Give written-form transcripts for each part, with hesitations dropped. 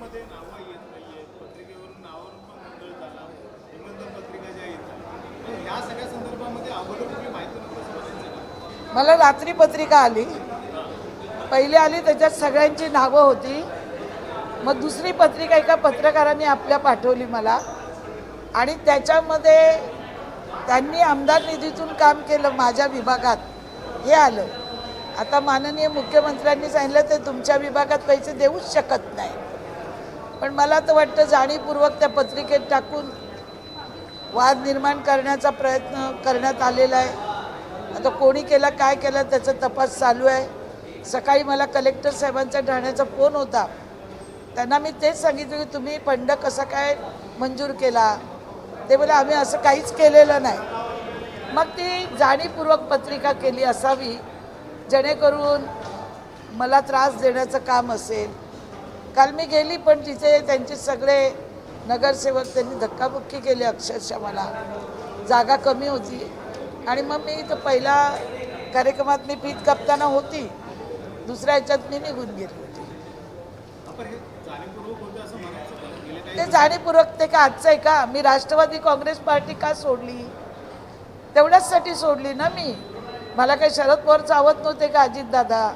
पत्रिकांमध्ये नावं येत नाहीये, पत्रिकेवरून नावावरून पण गोंधळ झाला, निबंधन पत्रिका ज्या येतात तर ह्या सगळ्या संदर्भामध्ये अगोदर कुठली माहिती नव्हतं असं म्हणायचं का? मला रात्री पत्रिका आली, पहिली आली त्याच्यात सगळ्यांची नावं होती. मग दुसरी पत्रिका एका पत्रकारांनी आपल्या पाठवली मला, आणि त्याच्यामध्ये त्यांनी आमदार निधीतून काम केलं माझ्या विभागात हे आलं. आता माननीय मुख्यमंत्र्यांनी सांगितलं ते तुमच्या विभागात पैसे देऊच शकत नाही, पण मला तर वाटतं जाणीवपूर्वक त्या पत्रिकेत टाकून वाद निर्माण करण्याचा प्रयत्न करण्यात आलेला आहे. आता कोणी केला काय केलं त्याचा तपास चालू आहे. सकाळी मला कलेक्टर साहेबांचा ठाण्याचा फोन होता, त्यांना मी तेच सांगितलं की तुम्ही फंड कसा काय मंजूर केला. ते बोले आम्ही असं काहीच केलेलं नाही. मग ती जाणीवपूर्वक पत्रिका केली असावी जेणेकरून मला त्रास देण्याचं काम असेल. काल मी गेली पण तिथे त्यांचे सगळे नगरसेवक त्यांनी धक्काबुक्की केली अक्षरशः. मला जागा कमी होती आणि मग मी इथं पहिला कार्यक्रमात मी पीठ कापताना होती, दुसऱ्या ह्याच्यात मी निघून गेली होती. ते जाणीवपूर्वक ते का आजचं आहे का? मी राष्ट्रवादी काँग्रेस पार्टी का सोडली? तेवढ्याचसाठी सोडली ना मी. मला काही शरद पवार चावत नव्हते का अजितदादा?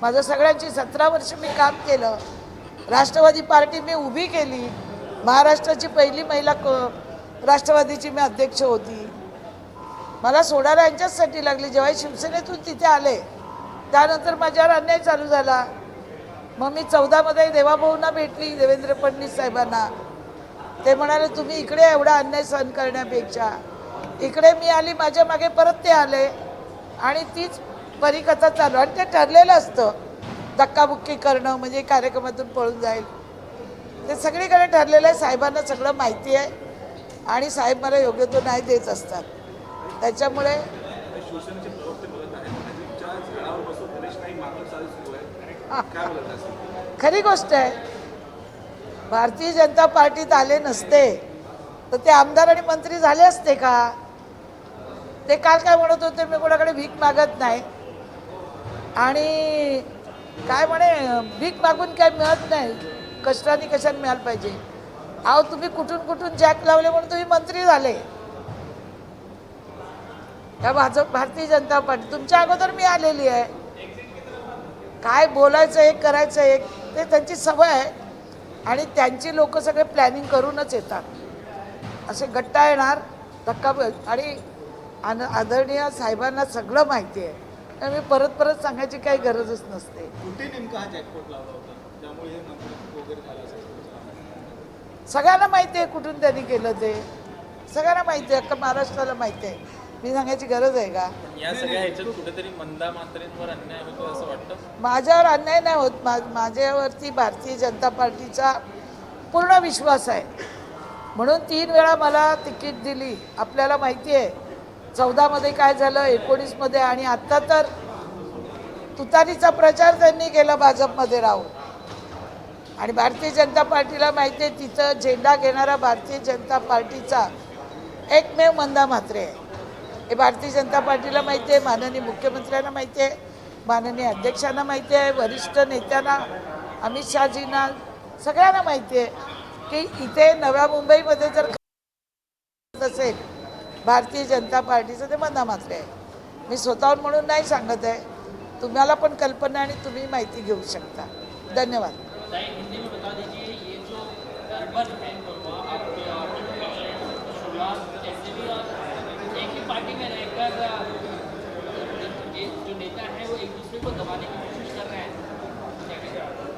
माझं सगळ्यांची 17 वर्ष मी काम केलं. राष्ट्रवादी पार्टी मी उभी केली. महाराष्ट्राची पहिली महिला राष्ट्रवादीची मी अध्यक्ष होती. मला सोडायला यांच्याचसाठी लागली. जेव्हा शिवसेनेतून तिथे आले त्यानंतर माझ्यावर अन्याय चालू झाला. मग मी 14मध्ये देवाभाऊंना भेटली, देवेंद्र फडणवीस साहेबांना. ते म्हणाले तुम्ही इकडे एवढा अन्याय सहन करण्यापेक्षा इकडे मी आली, माझ्या मागे परत ते आले आणि तीच परिकथा चालू. आणि ते ठरलेलं असतं धक्काबुक्की करणं म्हणजे कार्यक्रमातून पळून जाईल. ते सगळीकडे ठरलेलं आहे. साहेबांना सगळं माहिती आहे आणि साहेब मला योग्य तो न्याय देत असतात. त्याच्यामुळे खरी गोष्ट आहे. भारतीय जनता पार्टीत आले नसते तर ते आमदार आणि मंत्री झाले असते का? ते काल काय म्हणत होते मी कोणाकडे भीक मागत नाही आणि काय म्हणे भीक मागून काय मिळत नाही, कष्टाने कशाने मिळायला पाहिजे. अहो तुम्ही कुठून कुठून जॅक लावले म्हणून तुम्ही मंत्री झाले. त्या भारतीय जनता पार्टी तुमच्या अगोदर मी आलेली आहे. काय बोलायचं एक करायचं एक, ते त्यांची सवय आहे आणि त्यांची लोक सगळे प्लॅनिंग करूनच येतात. असे गट्टा येणार धक्का. आणि आदरणीय साहेबांना सगळं माहिती आहे, त्यामुळे परत परत सांगायची काही गरजच नसते. कुठे नेमका हा जॅकपॉट लावला होता त्यामुळे हे मंत्री वगैरे झालं असेल? सगळ्यांना माहिती आहे कुठून त्यांनी केलं ते. सगळ्यांना माहिती आहे, अख्खा महाराष्ट्राला माहिती आहे. मी सांगायची गरज आहे का? या सगळ्या ह्याच्यात कुठेतरी मंदा मात्रेंवर अन्याय होतो असं वाटतं? माझ्यावर अन्याय नाही होत. माझ्यावरती भारतीय जनता पार्टीचा पूर्ण विश्वास आहे म्हणून 3 वेळा मला तिकीट दिली. आपल्याला माहिती आहे 14मध्ये काय झालं, 19मध्ये, आणि आत्ता तर तुतारीचा प्रचार त्यांनी केला भाजपमध्ये राहून. आणि भारतीय जनता पार्टीला माहिती आहे तिथं झेंडा घेणारा भारतीय जनता पार्टीचा एकमेव मंदा म्हात्रे आहे. हे भारतीय जनता पार्टीला माहिती आहे, माननीय मुख्यमंत्र्यांना माहिती आहे, माननीय अध्यक्षांना माहिती आहे, वरिष्ठ नेत्यांना, अमित शहाजींना, सगळ्यांना माहिती आहे की इथे नव्या मुंबईमध्ये जर असेल भारतीय जनता पार्टीचं ते मंदा म्हात्रे आहे. मी स्वतःहून म्हणून नाही सांगत आहे, तुम्हाला पण कल्पना आणि तुम्ही माहिती घेऊ शकता. धन्यवाद.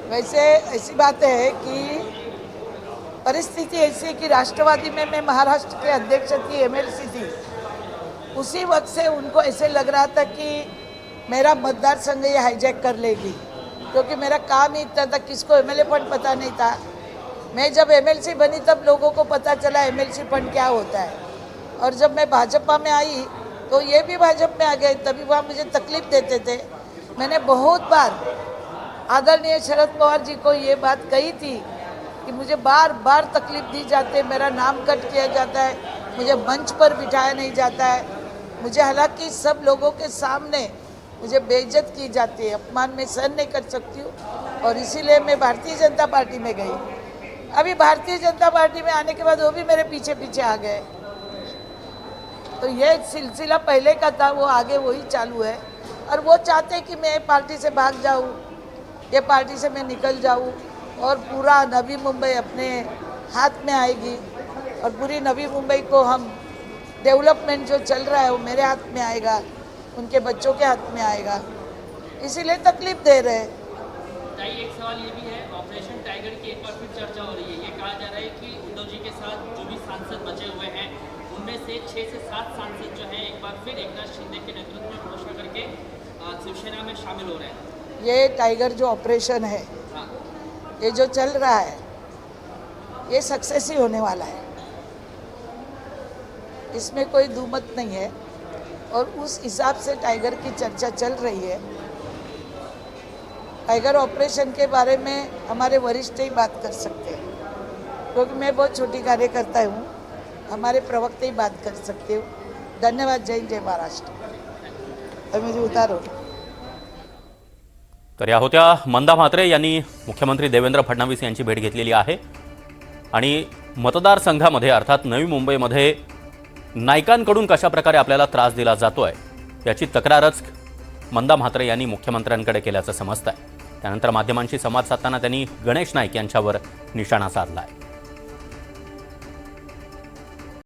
वैसे ऐसी बात है कि परिस्थिति ऐसी है कि राष्ट्रवादी में मैं महाराष्ट्र के अध्यक्ष थी, एमएलसी थी. उसी वक्त से उनको ऐसे लग रहा था कि मेरा मतदार संघ ये हाईजैक कर लेगी, क्योंकि मेरा काम ही इतना था. किसको एमएलए फंड पता नहीं था. मैं जब एमएलसी बनी तब लोगों को पता चला एमएलसी फंड क्या होता है. और जब मैं भाजपा में आई तो ये भी भाजपा में आ गए, तभी वहाँ मुझे तकलीफ देते थे. मैंने बहुत बार आदरणीय शरद पवार जी को ये बात कही थी कि मुझे बार बार तकलीफ दी जाती है, मेरा नाम कट किया जाता है, मुझे मंच पर बिठाया नहीं जाता है, मुझे हालांकि सब लोगों के सामने मुझे बेइज्जत की जाती है, अपमान में सहन नहीं कर सकती हूँ. और इसीलिए मैं भारतीय जनता पार्टी में गई. अभी भारतीय जनता पार्टी में आने के बाद वो भी मेरे पीछे पीछे आ गए। तो ये सिलसिला पहले का था, वो आगे वही चालू है। और वो चाहते कि मैं पार्टी से भाग जाऊँ, ये पार्टी से मैं निकल जाऊँ और पूरा नवी मुंबई अपने हाथ में आएगी और पूरी नवी मुंबई को हम डेवलपमेंट जो चल रहा है वो मेरे हाथ में आएगा, उनके बच्चों के हाथ में आएगा, इसीलिए तकलीफ दे रहे हैं। एक सवाल ये भी है, ऑपरेशन टाइगर की एक बार फिर चर्चा हो रही है। ये कहा जा रहा है कि उद्धव जी के साथ जो भी सांसद बचे हुए हैं उनमें से 6 से 7 सांसद जो हैं एक बार फिर एकनाथ शिंदे के नेतृत्व में घोषणा करके शिवसेना में शामिल हो रहे हैं। ये टाइगर जो ऑपरेशन है, हाँ, ये जो चल रहा है, ये सक्सेस ही होने वाला है, इसमें कोई दुमत नहीं है। और उस हिसाब से टाइगर की चर्चा चल रही है। टाइगर ऑपरेशन के बारे में हमारे वरिष्ठ ही बात कर सकते हैं, क्योंकि मैं बहुत छोटी कार्यकर्ता हूँ, हमारे प्रवक्ता ही बात कर सकते हो। धन्यवाद। जय हिंद, जय महाराष्ट्र। अब मुझे उतारो। तर या होत्या मंदा म्हात्रे यांनी मुख्यमंत्री देवेंद्र फडणवीस यांची भेट घेतलेली आहे आणि मतदारसंघामध्ये अर्थात नवी मुंबईमध्ये नायकांकडून कशा प्रकारे आपल्याला त्रास दिला जातोय याची तक्रारच मंदा म्हात्रे यांनी मुख्यमंत्र्यांकडे केल्याचं समजतंय। त्यानंतर माध्यमांशी संवाद साधताना त्यांनी गणेश नाईक यांच्यावर निशाणा साधला आहे।